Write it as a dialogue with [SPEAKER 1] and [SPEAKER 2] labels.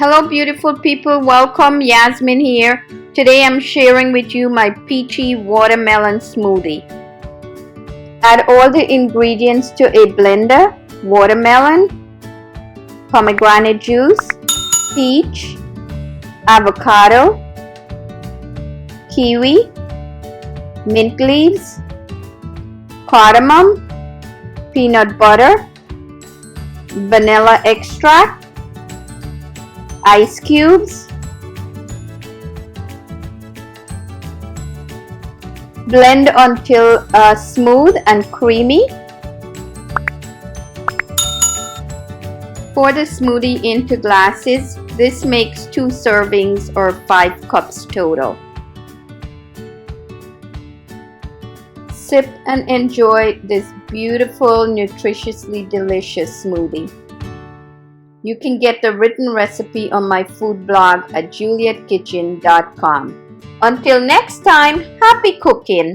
[SPEAKER 1] Hello beautiful people, welcome. Yasmin here. Today I'm sharing with you my peachy watermelon smoothie. Add all the ingredients to a blender: watermelon, pomegranate juice, peach, avocado, kiwi, mint leaves, cardamom, peanut butter, vanilla extract, ice cubes. Blend until smooth and creamy. Pour the smoothie into glasses. This makes 2 servings or 5 cups total. Sip and enjoy this beautiful, nutritiously delicious smoothie. You can get the written recipe on my food blog at julietkitchen.com. Until next time, happy cooking!